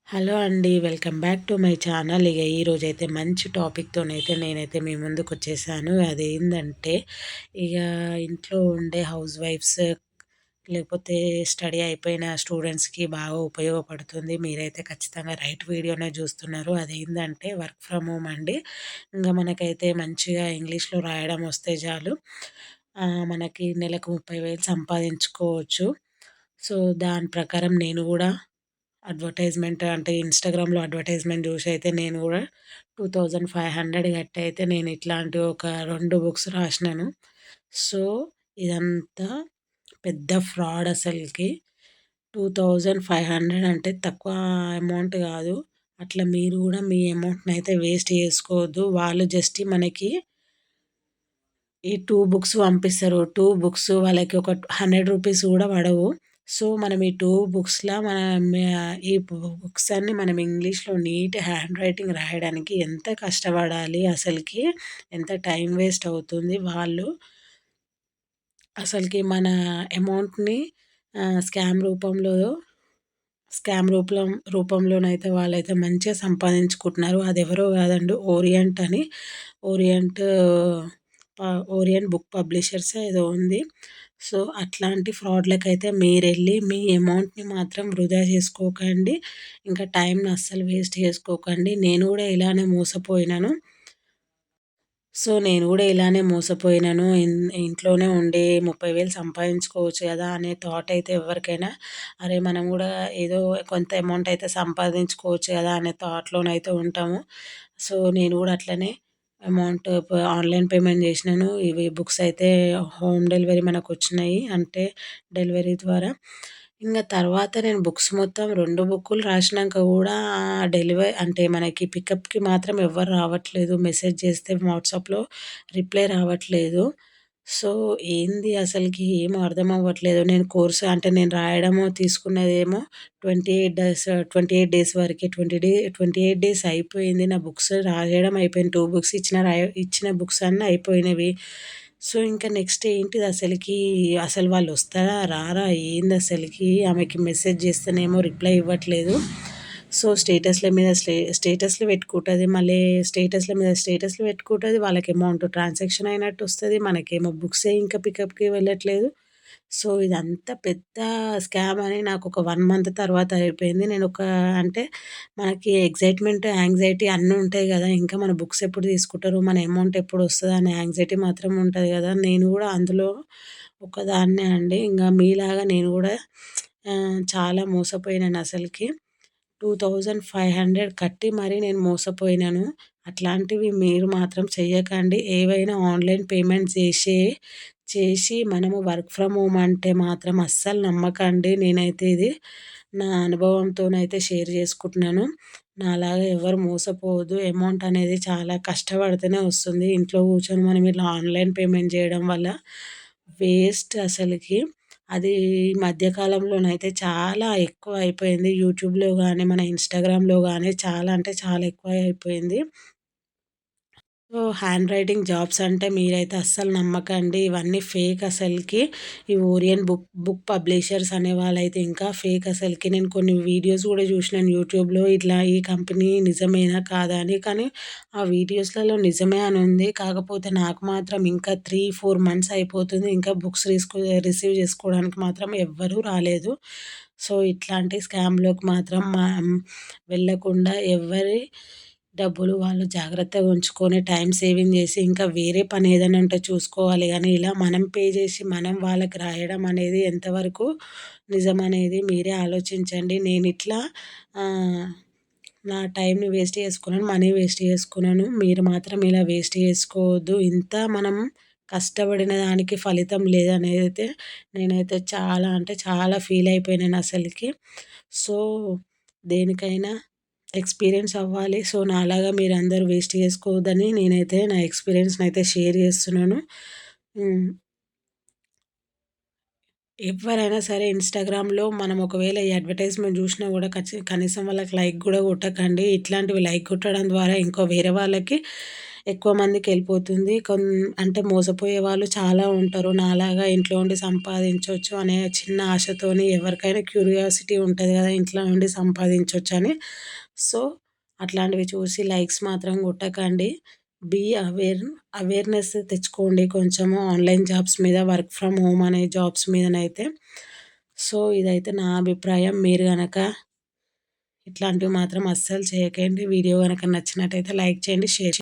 Hello అండి. Welcome back to my channel. ఇక ఈరోజైతే మంచి టాపిక్‌తోనైతే నేనైతే మీ ముందుకొచ్చేసాను. అదేందంటే, ఇక ఇంట్లో ఉండే హౌస్ వైఫ్స్ లేకపోతే స్టడీ అయిపోయిన స్టూడెంట్స్‌కి బాగా ఉపయోగపడుతుంది. మీరైతే ఖచ్చితంగా రైట్ వీడియోనే చూస్తున్నారు. అదేందంటే వర్క్ ఫ్రమ్ హోమ్ అండి. ఇంక మనకైతే మంచిగా ఇంగ్లీష్‌లో రాయడం వస్తే చాలు. మనకి నెలకు 30,000 సంపాదించుకోవచ్చు. సో, దాని ప్రకారం నేను కూడా అడ్వర్టైజ్‌మెంట్ అంటే ఇన్‌స్టాగ్రామ్‌లో అడ్వర్టైజ్‌మెంట్ జూసైతే నేను గూడా 2500 కట్టయితే నేను ఇట్లాంటి ఒక 2 బుక్స్ రాసినాను. సో, ఇదంతా పెద్ద ఫ్రాడ్ అసలకి. 2500 అంటే తక్కువ అమౌంట్ గాదు. అట్లా మీరు గూడా మీ అమౌంట్‌నయితే వేస్ట్ చేసుకోవద్దు. వాళ్ళు జస్ట్ మనకి ఈ 2 బుక్స్ పంపిస్తారు. 2 బుక్స్ వాళ్ళకి ఒక రూ. 100 గూడా పడవు. సో, మనం ఈ 2 బుక్స్‌లా ఈ బుక్స్ అన్నీ మనం ఇంగ్లీష్‌లో నీట్ హ్యాండ్ రైటింగ్ రాయడానికి ఎంత కష్టపడాలి అసలకి, ఎంత టైం వేస్ట్ అవుతుంది. వాళ్ళు అసలకి మన అమౌంట్‌ని స్కామ్ రూపంలో రూపంలోనైతే వాళ్ళైతే మంచిగా సంపాదించుకుంటున్నారు. అదెవరో కాదండి, ఓరియంట్ అని. ఓరియంట్ ఓరియంట్ బుక్ పబ్లిషర్సో ఏదో ఉంది. సో, అట్లాంటి ఫ్రాడ్‌లకైతే మీరెళ్ళి మీ అమౌంట్‌ని మాత్రం వృధా చేసుకోకండి. ఇంకా టైంని అస్సలు వేస్ట్ చేసుకోకండి. నేను కూడా ఇలానే మోసపోయినాను. నేను గూడా ఇలానే మోసపోయినాను. ఇంట్లోనే ఉండి 30,000 సంపాదించుకోవచ్చు గదా అనే థాట్ అయితే ఎవ్వరికైనా, అరే! మనం గూడా ఏదో కొంత అమౌంట్ అయితే సంపాదించుకోవచ్చు గదా అనే థాట్‌లోనైతే ఉంటాము. నేను గూడా అట్లనే అమౌంట్ ఆన్‌లైన్ పేమెంట్ జేసినాను. ఇవి బుక్స్ అయితే హోమ్ డెలివరీ మనకొచ్చినాయి. అంటే డెలివరీ ద్వారా. ఇంగ తర్వాత నేను బుక్స్ మొత్తం 2 బుక్కులు రాసినంక గూడా అంటే మనకి పికప్‌కి మాత్రం ఎవ్వరు రావట్లేదు. మెసేజ్ చేస్తే వాట్సాప్‌లో రిప్లై రావట్లేదు. సో, ఏంది అసలకి ఏం అర్థం అవ్వట్లేదు. నేను కోర్స్ అంటే నేను రాయడము తీసుకున్నదేమో 28 డేస్ వరకే. 28 డేస్ అయిపోయింది. నా బుక్స్ రాయడం అయిపోయింది. 2 బుక్స్ ఇచ్చిన బుక్స్ అన్నీ అయిపోయినవి. సో, ఇంకా నెక్స్ట్ ఏంటిది అసలకి, అసలు వాళ్ళొస్తారా? రారా? ఏందసలకి? ఆమెకి మెసేజ్ చేస్తేనేమో రిప్లై ఇవ్వట్లేదు. సో, స్టేటస్‌లు పెట్టుకుంటది. మళ్ళీ స్టేటస్‌లు పెట్టుకుంటది. వాళ్ళకి అమౌంట్ ట్రాన్సాక్షన్ అయినట్టు వస్తది. మనకేమో బుక్సే ఇంకా పికప్‌కి వెళ్ళట్లేదు. సో, ఇదంతా పెద్ద స్కామ్ అని నాకొక 1 మంత్ తర్వాత అయిపోయింది. అంటే మనకి ఎక్సైట్‌మెంట్, యాంగ్జైటీ అన్నీ ఉంటాయి గదా! ఇంకా మన బుక్స్ ఎప్పుడు తీసుకుంటారు? మన అమౌంట్ ఎప్పుడొస్తదా అనే యాంగ్జైటీ మాత్రం ఉంటది గదా! నేను గూడా అందులో ఒకదాన్నే అండి. ఇంగ మీలాగా నేను గూడా చాలా మోసపోయినానసలకి. 2500 కట్టి మరీ నేను మోసపోయినాను. అట్లాంటివి మీరు మాత్రం చెయ్యకండి. ఏవైనా ఆన్‌లైన్ పేమెంట్స్ చేసి మనము వర్క్ ఫ్రమ్ హోమ్ అంటే మాత్రం అస్సలు నమ్మకండి. నేనైతే ఇది నా అనుభవంతోనైతే షేర్ చేసుకుంటున్నాను. నాలాగా ఎవరు మోసపోవద్దు. అమౌంట్ అనేది చాలా కష్టపడితేనే వస్తుంది. ఇంట్లో కూర్చొని మనం ఇట్లా ఆన్‌లైన్ పేమెంట్ చేయడం వల్ల వేస్ట్ అసలకి. అది ఈ మధ్య కాలంలోనైతే చాలా ఎక్కువ అయిపోయింది. యూట్యూబ్‌లో గానీ, మన ఇన్‌స్టాగ్రామ్‌లో గానీ చాలా అంటే చాలా ఎక్కువ అయిపోయింది. సో, హ్యాండ్ రైటింగ్ జాబ్స్ అంటే మీరైతే అస్సలు నమ్మకండి. ఇవన్నీ ఫేక్ అసలకి. ఈ ఓరియన్ బుక్ పబ్లిషర్స్ అనే వాళ్ళైతే ఇంకా ఫేక్ అసలకి. నేను కొన్ని వీడియోస్ గూడా జూషినాను యూట్యూబ్‌లో. ఇట్లా ఈ కంపెనీ నిజమేనా? కాదా? అని. కానీ ఆ వీడియోస్‌లలో నిజమే అని ఉంది. కాకపోతే నాకు మాత్రం ఇంకా 3, 4 మంత్స్ అయిపోతుంది. ఇంకా బుక్స్ రిసీవ్ చేసుకోవడానికి మాత్రం ఎవ్వరూ రాలేదు. సో, ఇట్లాంటి స్కామ్‌లోకి మాత్రం వెళ్ళకుండా ఎవ్వరి డబ్బులు వాళ్ళు జాగ్రత్తగా ఉంచుకొని, టైమ్ సేవింగ్ జేసి, ఇంకా వేరే పని ఏదైనా ఉంటే చూసుకోవాలి గానీ, ఇలా మనం పే జేసి, మనం వాళ్ళకి రాయడం అనేది ఎంతవరకు నిజమనేది మీరే ఆలోచించండి. నేనిట్లా ఆహ్, నా టైమ్‌ని వేస్ట్ చేసుకున్నాను, మనీ వేస్ట్ చేసుకున్నాను. మీరు మాత్రం ఇలా వేస్ట్ చేసుకోవద్దు. ఇంత మనం కష్టపడిన దానికి ఫలితం లేదనేదైతే నేనైతే చాలా అంటే చాలా ఫీల్ అయిపోయినానసలకి. సో, దేనికైనా ఎక్స్‌పీరియన్స్ అవ్వాలి. సో, నాలాగా మీరందరూ వేస్ట్ చేసుకోవద్దని నేనైతే నా ఎక్స్‌పీరియన్స్‌నైతే షేర్ చేస్తున్నాను. హ్మ్. ఎవ్వరైనా సరే ఇన్‌స్టాగ్రామ్‌లో మనం ఒకవేళ ఈ అడ్వర్టైజ్‌మెంట్ జూషినా గూడా కనీసం వాళ్ళకి లైక్ గూడా కొట్టకండి. ఇట్లాంటివి లైక్ కొట్టడం ద్వారా ఇంకో వేరే వాళ్ళకి ఎక్కువ మందికెళ్ళిపోతుంది. అంటే మోసపోయే వాళ్ళు చాలా ఉంటారు. నాలాగా ఇంట్లో ఉండి సంపాదించొచ్చు అనే చిన్న ఆశతోని ఎవరికైనా క్యూరియాసిటీ ఉంటది గదా! ఇంట్లో ఉండి సంపాదించొచ్చని. సో, అట్లాంటివి చూసి లైక్స్ మాత్రం కొట్టకండి. బీ అవేర్ అవేర్‌నెస్ తెచ్చుకోండి కొంచెము ఆన్‌లైన్ జాబ్స్ మీద, వర్క్ ఫ్రమ్ హోమ్ అనే జాబ్స్ మీదనైతే. సో, ఇదైతే నా అభిప్రాయం. మీరు గనక ఇట్లాంటివి మాత్రం అస్సలు చేయకండి. వీడియో గనక నచ్చినట్టయితే లైక్ చేయండి, షేర్